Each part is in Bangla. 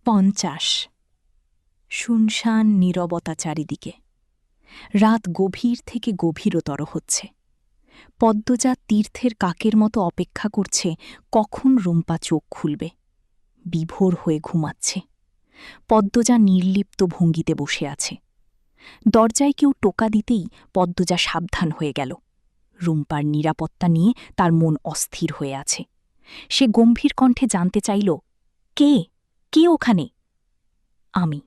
50। শুনশান নীরবতা চারিদিকে। রাত গভীর থেকে গভীরতর হচ্ছে। পদ্মজা তীর্থের কাকের মতো অপেক্ষা করছে কখন রুম্পা চোখ খুলবে। বিভোর হয়ে ঘুমাচ্ছে। পদ্মজা নির্লিপ্ত ভঙ্গিতে বসে আছে। দরজায় কেউ টোকা দিতেই পদ্মজা সাবধান হয়ে গেল। রুম্পার নিরাপত্তা নিয়ে তার মন অস্থির হয়ে আছে। সে গম্ভীর কণ্ঠে জানতে চাইল, কে কে ওখানে? আমি।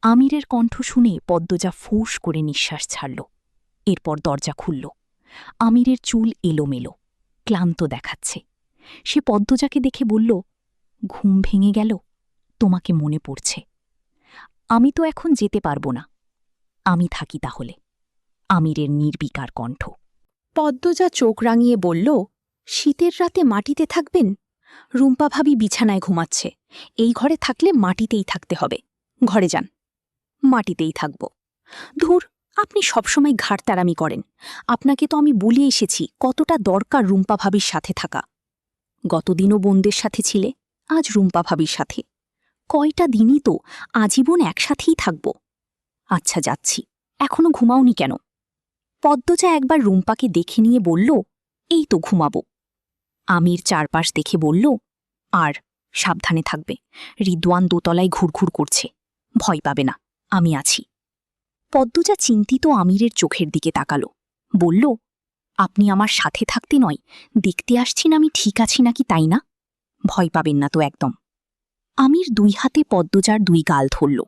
আমিরের কণ্ঠ শুনে পদ্মজা ফোঁস করে নিঃশ্বাস ছাড়ল। এরপর দরজা খুলল। আমিরের চুল এলোমেলো, ক্লান্ত দেখাচ্ছে। সে পদ্মজাকে দেখে বলল, ঘুম ভেঙে গেল? তোমাকে মনে পড়ছে। আমি তো এখন যেতে পারব না। আমি থাকি তাহলে। আমিরের নির্বিকার কণ্ঠ। পদ্মজা চোখ রাঙিয়ে বলল, শীতের রাতে মাটিতে থাকবেন? রুম্পা ভাবি বিছানায় ঘুমাচ্ছে। এই ঘরে থাকলে মাটিতেই থাকতে হবে। ঘরে যান। মাটিতেই থাকব। ধুর, আপনি সবসময় ঘাড়তারামি করেন। আপনাকে তো আমি বলে এসেছি কতটা দরকার রুম্পা ভাবির সাথে থাকা। গতদিনও বোনদের সাথে ছিলে, আজ রুম্পা ভাবির সাথে। কয়টা দিনই তো আজীবন একসাথেই থাকব। আচ্ছা, যাচ্ছি। এখনো ঘুমাওনি কেন? পদ্মজা একবার রুম্পাকে দেখে নিয়ে বলল, এই তো ঘুমাবো। আমির চারপাশ দেখে বলল, আর সাবধানে থাকবে। রিদওয়ান দোতলায় ঘুরঘুর করছে। ভয় পাবে না, আমি আছি। পদ্মজা চিন্তিত আমিরের চোখের দিকে তাকালো। বলল, আপনি আমার সাথে থাকতে নয়, দেখতে আসছেন আমি ঠিক আছি নাকি, তাই না? ভয় পাবেন না তো একদম। আমির দুই হাতে পদ্মজার দুই গাল ধরল।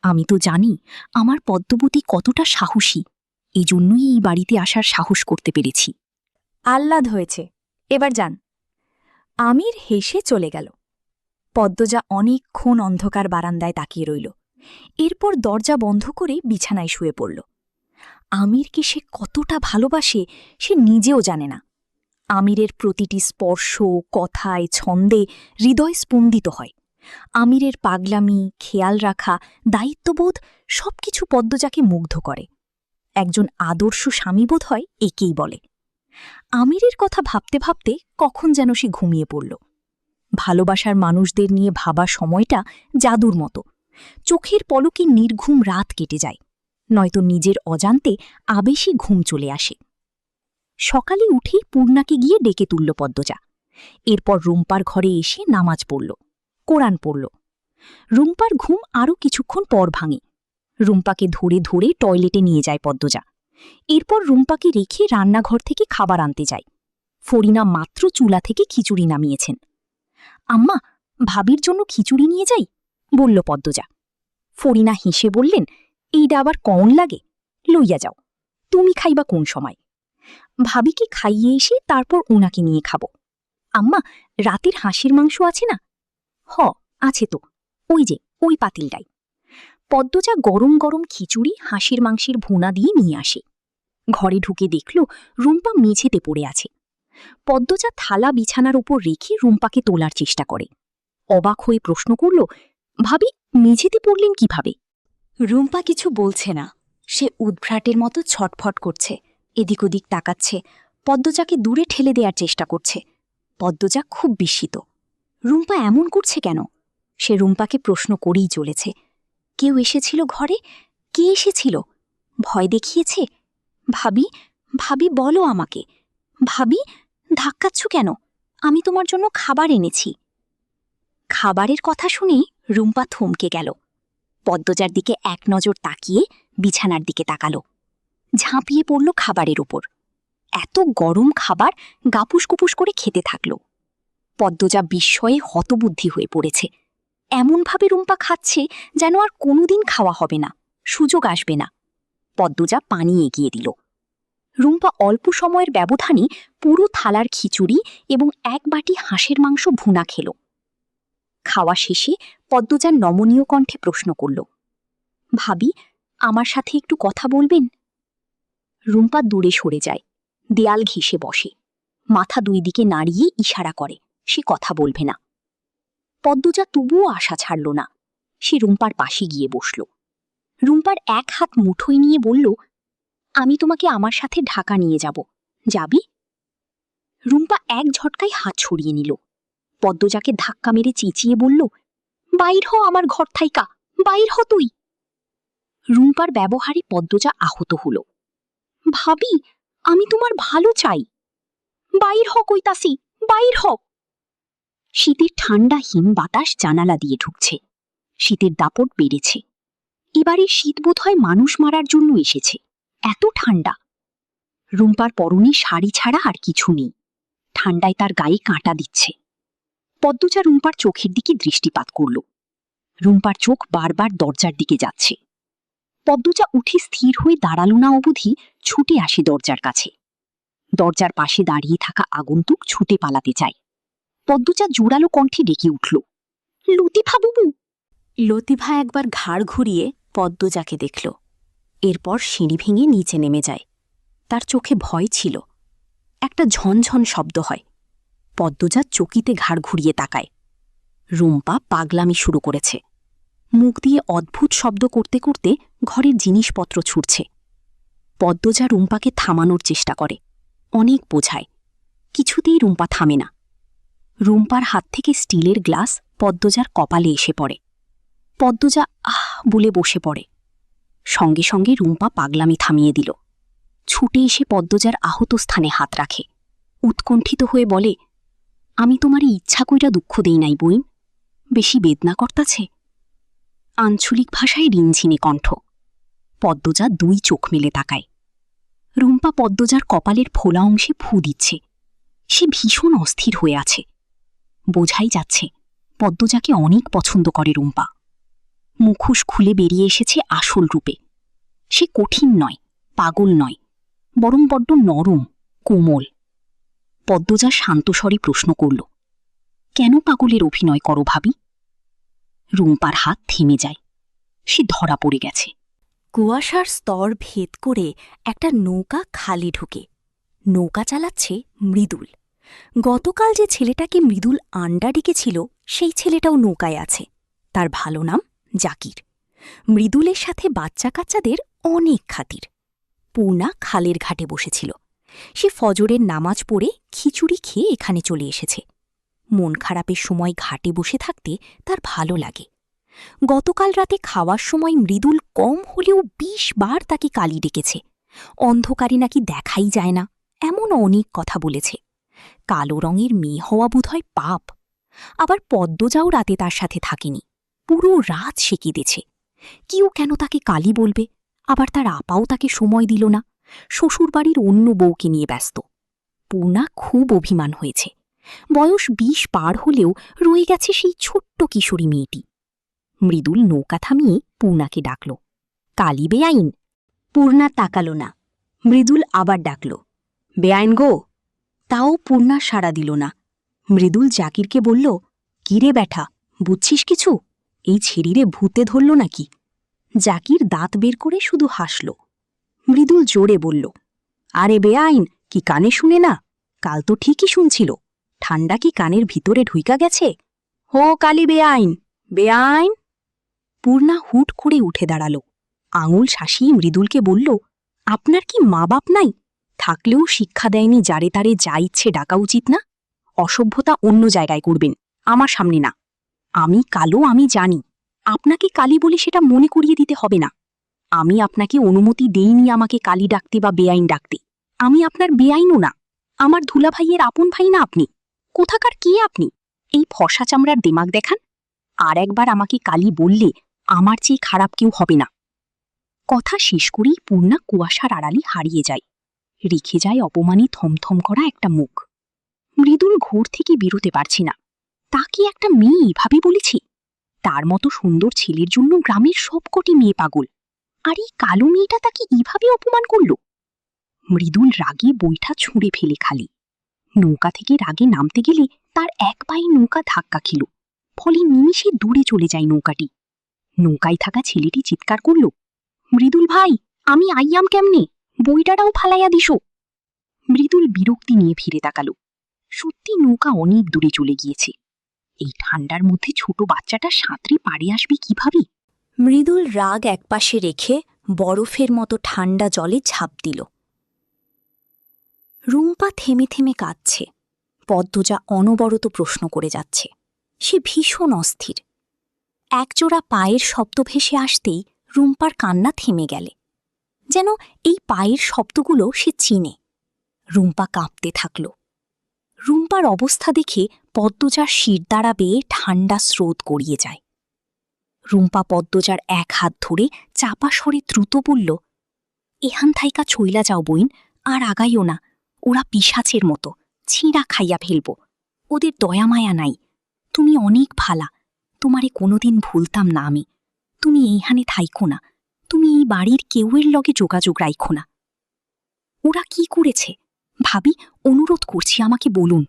আমি তো জানি আমার পদ্মবতী কতটা সাহসী। এজন্যই এই বাড়িতে আসার সাহস করতে পেরেছি। আহ্লাদ হয়েছে, এবার যান। আমির হেসে চলে গেল। পদ্মজা অনেকক্ষণ অন্ধকার বারান্দায় তাকিয়ে রইল। এরপর দরজা বন্ধ করে বিছানায় শুয়ে পড়ল। আমিরকে সে কতটা ভালোবাসে সে নিজেও জানে না। আমিরের প্রতিটি স্পর্শ, কথায়, ছন্দে হৃদয় স্পন্দিত হয়। আমিরের পাগলামি, খেয়াল রাখা, দায়িত্ববোধ সবকিছু পদ্মজাকে মুগ্ধ করে। একজন আদর্শ স্বামী বোধ হয় একেই বলে। আমিরের কথা ভাবতে ভাবতে কখন যেন সে ঘুমিয়ে পড়ল। ভালোবাসার মানুষদের নিয়ে ভাবা সময়টা জাদুর মতো। চোখের পলকে নির্ঘুম রাত কেটে যায়, নয়তো নিজের অজান্তে আবেশী ঘুম চলে আসে। সকালে উঠেই পূর্ণাকে গিয়ে ডেকে তুলল পদ্মজা। এরপর রুম্পার ঘরে এসে নামাজ পড়ল, কোরআন পড়ল। রুম্পার ঘুম আরও কিছুক্ষণ পর ভাঙে। রুম্পাকে ধরে ধরে টয়লেটে নিয়ে যায় পদ্মজা। এরপর রুম্পাকে রেখে রান্নাঘর থেকে খাবার আনতে যায়। ফরিনা মাত্র চুলা থেকে খিচুড়ি নামিয়েছেন। আম্মা, ভাবির জন্য খিচুড়ি নিয়ে যাই, বলল পদ্মজা। ফরিনা হেসে বললেন, এইটা আবার কন লাগে? লইয়া যাও। তুমি খাইবা কোন সময়? ভাবিকে খাইয়ে এসে তারপর ওনাকে নিয়ে খাব। আম্মা, রাতের হাঁসের মাংস আছে না? হ, আছে তো, ওই যে ওই পাতিলটাই। পদ্মজা গরম গরম খিচুড়ি হাঁসের মাংসের ভুনা দিয়ে নিয়ে আসে। ঘরে ঢুকে দেখল রুম্পা মেঝেতে পড়ে আছে। পদ্মজা থালা বিছানার উপর রেখে রুম্পাকে তোলার চেষ্টা করে। অবাক হয়ে প্রশ্ন করল, ভাবি মেঝেতে পড়লেন কিভাবে? রুম্পা কিছু বলছে না। সে উদ্ভ্রাটের মতো ছটফট করছে, এদিক ওদিক তাকাচ্ছে, পদ্মজাকে দূরে ঠেলে দেওয়ার চেষ্টা করছে। পদ্মজা খুব বিস্মিত। রুম্পা এমন করছে কেন? সে রুম্পাকে প্রশ্ন করেই চলেছে। কেউ এসেছিল ঘরে? কে এসেছিল? ভয় দেখিয়েছে? ভাবি, ভাবি বলো আমাকে। ভাবি, ধাক্কাচ্ছ কেন? আমি তোমার জন্য খাবার এনেছি। খাবারের কথা শুনেই রুম্পা থমকে গেল। পদ্মজার দিকে এক নজর তাকিয়ে বিছানার দিকে তাকালো। ঝাঁপিয়ে পড়ল খাবারের উপর। এত গরম খাবার গাপুস কুপুস করে খেতে থাকল। পদ্মজা বিস্ময়ে হতবুদ্ধি হয়ে পড়েছে। এমনভাবে রুম্পা খাচ্ছে যেন আর কোনোদিন খাওয়া হবে না, সুযোগ আসবে না। পদ্মজা পানি এগিয়ে দিল। রুম্পা অল্প সময়ের ব্যবধানে পুরো থালার খিচুড়ি এবং এক বাটি হাঁসের মাংস ভুনা খেল। খাওয়া শেষে পদ্মজার নমনীয় কণ্ঠে প্রশ্ন করল, ভাবি, আমার সাথে একটু কথা বলবেন? রুম্পা দূরে সরে যায়, দেয়াল ঘেঁষে বসে, মাথা দুই দিকে নাড়িয়ে ইশারা করে সে কথা বলবে না। পদ্মজা তবুও আশা ছাড়ল না। সে রুম্পার পাশে গিয়ে বসল। রুম্পার এক হাত মুঠোয় নিয়ে বলল, আমি তোমাকে আমার সাথে ঢাকা নিয়ে যাব, যাবি? রুম্পা এক ঝটকায় হাত ছড়িয়ে নিল। পদ্মজাকে ধাক্কা মেরে চেঁচিয়ে বলল, বাইর হ আমার ঘর থাইকা, বাইর হ তুই। রুম্পার ব্যবহারে পদ্মজা আহত হল। ভাবি, আমি তোমার ভালো চাই। বাইর হ কইতাসি, বাইর হ। শীতের ঠান্ডা হিম বাতাস জানালা দিয়ে ঢুকছে। শীতের দাপট বেড়েছে। এবারে শীত বোধ হয় মানুষ মারার জন্য এসেছে, এত ঠান্ডা। রুম্পার পরনে শাড়ি ছাড়া আর কিছু নেই। ঠান্ডায় তার গায়ে কাঁটা দিচ্ছে। পদ্মজা রুম্পার চোখের দিকে দৃষ্টিপাত করল। রুম্পার চোখ বারবার দরজার দিকে যাচ্ছে। পদ্মজা উঠে স্থির হয়ে দাঁড়ালো না অবধি ছুটে আসে দরজার কাছে। দরজার পাশে দাঁড়িয়ে থাকা আগন্তুক ছুটে পালাতে চায়। পদ্মজা জোরালো কণ্ঠে ডেকে উঠল, লতিফা বুবু। লতিফা একবার ঘাড় ঘুরিয়ে পদ্মজাকে দেখল। এরপর সিঁড়ি ভেঙে নিচে নেমে যায়। তার চোখে ভয় ছিল। একটা ঝনঝন শব্দ হয়। পদ্মজা চকিতে ঘাড় ঘুরিয়ে তাকায়। রুম্পা পাগলামি শুরু করেছে। মুখ দিয়ে অদ্ভুত শব্দ করতে করতে ঘরের জিনিসপত্র ছুটছে। পদ্মজা রুম্পাকে থামানোর চেষ্টা করে, অনেক বোঝায়। কিছুতেই রুম্পা থামে না। রুম্পার হাত থেকে স্টিলের গ্লাস পদ্মজার কপালে এসে পড়ে। পদ্মজা আহ বলে বসে পড়ে। সঙ্গে সঙ্গে রুম্পা পাগলামি থামিয়ে দিল। ছুটে এসে পদ্মজার আহত স্থানে হাত রাখে। উৎকণ্ঠিত হয়ে বলে, আমি তোমারে ইচ্ছা কইরা দুঃখ দেই নাই বইন, বেশি বেদনা করতাছে। আঞ্চলিক ভাষায় রিনঝিনে কণ্ঠ। পদ্মজা দুই চোখ মেলে তাকায়। রুম্পা পদ্মজার কপালের ফোলা অংশে ফু দিচ্ছে। সে ভীষণ অস্থির হয়ে আছে। বোঝাই যাচ্ছে পদ্মজাকে অনেক পছন্দ করে রুম্পা। মুখোশ খুলে বেরিয়ে এসেছে আসল রূপে। সে কঠিন নয়, পাগল নয়, বরং বড্ড নরম, কোমল। পদ্মজা শান্তস্বরে প্রশ্ন করল, কেন পাগলের অভিনয় করো ভাবি? রুম্পার হাত থেমে যায়। সে ধরা পড়ে গেছে। কুয়াশার স্তর ভেদ করে একটা নৌকা খালি ঢুকে। নৌকা চালাচ্ছে মৃদুল। গতকাল যে ছেলেটাকে মৃদুল আন্ডা ডেকেছিল সেই ছেলেটাও নৌকায় আছে। তার ভালো নাম জাকির। মৃদুলের সাথে বাচ্চা কাচ্চাদের অনেক খাতির। পূর্ণা খালের ঘাটে বসেছিল। সে ফজরের নামাজ পড়ে খিচুড়ি খেয়ে এখানে চলে এসেছে। মন খারাপের সময় ঘাটে বসে থাকতে তার ভালো লাগে। গতকাল রাতে খাওয়ার সময় মৃদুল কম হলেও ২০ বার তাকে কালি ডেকেছে। অন্ধকারে নাকি দেখাই যায় না, এমন অনেক কথা বলেছে। কালো রঙের মেয়ে হওয়া বোধহয় পাপ। আবার পদ্মজাও রাতে তার সাথে থাকেনি, পুরো রাত সে কেঁদেছে। কেউ কেন তাকে কালি বলবে? আবার তার আপাও তাকে সময় দিল না, শ্বশুরবাড়ির অন্য বউকে নিয়ে ব্যস্ত। পূর্ণা খুব অভিমান হয়েছে। বয়স ২০ পার হলেও রয়ে গেছে সেই ছোট্ট কিশোরী মেয়েটি। মৃদুল নৌকা থামিয়ে পূর্ণাকে ডাকল, কালি বেআইন। পূর্ণা তাকাল না। মৃদুল আবার ডাকল, বেআইন গো। তাও পূর্ণা সাড়া দিল না। মৃদুল জাকিরকে বলল, কিরে ব্যাঠা, বুঝছিস কিছু? এই ছেড়িরে ভূতে ধরল নাকি? জাকির দাঁত বের করে শুধু হাসল। মৃদুল জোরে বলল, আরে বেআইন, কি কানে শুনে না? কাল তো ঠিকই শুনছিল। ঠান্ডা কি কানের ভিতরে ঢুইকা গেছে? হো কালি বেআইন, বেআইন। পূর্ণা হুট করে উঠে দাঁড়াল। আঙুল শাসিয়ে মৃদুলকে বলল, আপনার কি মা বাপ নাই? থাকলেও শিক্ষা দেয়নি যারে তারে যা ইচ্ছে ডাকা উচিত না? অসভ্যতা অন্য জায়গায় করবেন, আমার সামনে না। আমি কালো, আমি জানি। আপনাকে কালি বলে সেটা মনে করিয়ে দিতে হবে না। আমি আপনাকে অনুমতি দেইনি আমাকে কালি ডাকতে বা বেআইন ডাকতে। আমি আপনার বেআইনও না। আমার ধুলাভাইয়ের আপন ভাই না আপনি। কোথাকার কে আপনি? এই ফর্সা চামড়ার দেমাগ দেখান। আর একবার আমাকে কালি বললে আমার চেয়ে খারাপ কেউ হবে না। কথা শেষ করেই পূর্ণা কুয়াশার আড়ালে হারিয়ে যায়। রেখে যায় অপমানে থমথম করা একটা মুখ। মৃদুল ঘোর থেকে বেরোতে পারছি না। তাকে একটা মেয়ে এভাবে বলেছি? তার মতো সুন্দর ছেলের জন্য গ্রামের সবকটি মেয়ে পাগল, আর এই কালো মেয়েটা তাকে এইভাবে অপমান করল। মৃদুল রাগে বইটা ছুঁড়ে ফেলে খালি। নৌকা থেকে রাগে নামতে গেলে তার এক পায়ে নৌকা ধাক্কা খেল, ফলে নিমিষে দূরে চলে যায় নৌকাটি। নৌকায় থাকা ছেলেটি চিৎকার করল, মৃদুল ভাই, আমি আইয়াম কেমনে? বইটাটাও ফালাইয়া দিস। মৃদুল বিরক্তি নিয়ে ফিরে তাকাল। সত্যি নৌকা অনেক দূরে চলে গিয়েছে। এই ঠান্ডার মধ্যে ছোট বাচ্চাটা সাঁতরে পাড়ে আসবে কিভাবে? মৃদুল রাগ একপাশে রেখে বরফের মতো ঠান্ডা জলে ঝাঁপ দিল। রুম্পা থেমে থেমে কাঁদছে। পদ্মজা অনবরত প্রশ্ন করে যাচ্ছে। সে ভীষণ অস্থির। একজোড়া পায়ের শব্দ ভেসে আসতেই রুম্পার কান্না থেমে গেলে, যেন এই পায়ের শব্দগুলো সে চিনে। রুম্পা কাঁপতে থাকল। রুম্পার অবস্থা দেখে পদ্মজার শিরদাঁড়া বেয়ে ঠান্ডা স্রোত গড়িয়ে যায়। রুম্পা পদ্মজার এক হাত ধরে চাপা স্বরে দ্রুত বলল, এহান থাইকা চইলা যাও বইন, আর আগাইও না। ওরা পিশাচের মতো, ছিঁড়া খাইয়া ফেলব। ওদের দয়ামায়া নাই। তুমি অনেক ভালা, তোমারে কোনোদিন ভুলতাম না আমি। তুমি এইখানে থাইকো না, তুমি এই বাড়ির কেউয়ের লগে যোগাযোগ রাইখো না। ওরা কি করেছে ভাবি? অনুরোধ করছি, আমাকে বলুন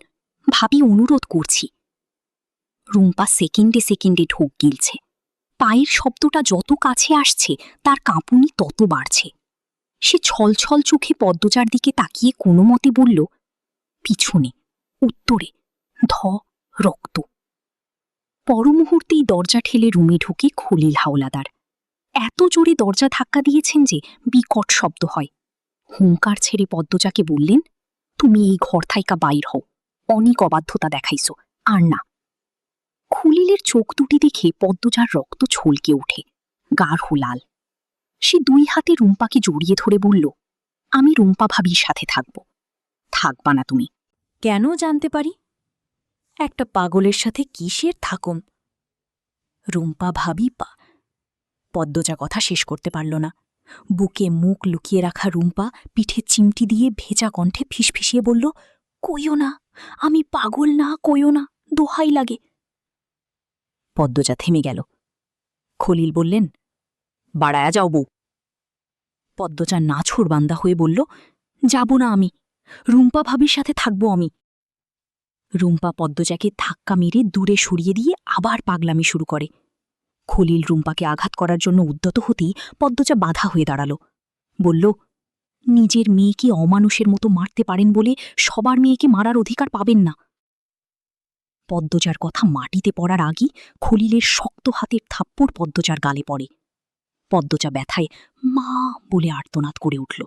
ভাবি, অনুরোধ করছি। রুম্পা সেকেন্ডে সেকেন্ডে ঢোক গিলছে। পায়ের শব্দটা যত কাছে আসছে তার কাঁপুনি তত বাড়ছে। সে ছলছল চোখে পদ্মজার দিকে তাকিয়ে কোনো মতে বলল, পিছনে, উত্তরে, রক্ত। পরমুহূর্তেই দরজা ঠেলে রুমে ঢুকে খলিল হাওলাদার। এত জোরে দরজা ধাক্কা দিয়েছেন যে বিকট শব্দ হয়। হুঙ্কার ছেড়ে পদ্মজাকে বললেন, তুমি এই ঘর থাইকা বাইর হও, অনেক অবাধ্যতা দেখাইছ, আর না। খলিলের চোখ দুটি দেখে পদ্মজার রক্ত ছলকে ওঠে, গাঢ় লাল। সে দুই হাতে রুম্পাকে জড়িয়ে ধরে বলল, আমি রুম্পা ভাবির সাথে থাকব। থাকবা না তুমি? কেন জানতে পারি? একটা পাগলের সাথে কিসের থাকুম? রুম্পা ভাবি পদ্মজা কথা শেষ করতে পারল না। বুকে মুখ লুকিয়ে রাখা রুম্পা পিঠে চিমটি দিয়ে ভেজা কণ্ঠে ফিসফিসিয়ে বলল, কইও না, আমি পাগল না, কইও না, দোহাই লাগে। পদ্মজা থেমে গেল। খলিল বললেন, বাড়ায়া যাও বউ। পদ্মজা নাছোড়বান্দা হয়ে বলল, যাব না আমি, রুম্পা ভাবির সাথে থাকব আমি। রুম্পা পদ্মজাকে ধাক্কা মেরে দূরে সরিয়ে দিয়ে আবার পাগলামি শুরু করে। খলিল রুম্পাকে আঘাত করার জন্য উদ্যত হতেই পদ্মজা বাধা হয়ে দাঁড়াল। বলল, নিজের মেয়েকে অমানুষের মতো মারতে পারেন বলে সবার মেয়েকে মারার অধিকার পাবেন না। পদ্মজার কথা মাটিতে পড়ার আগেই খলিলের শক্ত হাতের থাপ্পড় পদ্মজার গালে পড়ে। পদ্মজা ব্যথায় মা বলে আর্তনাদ করে উঠল।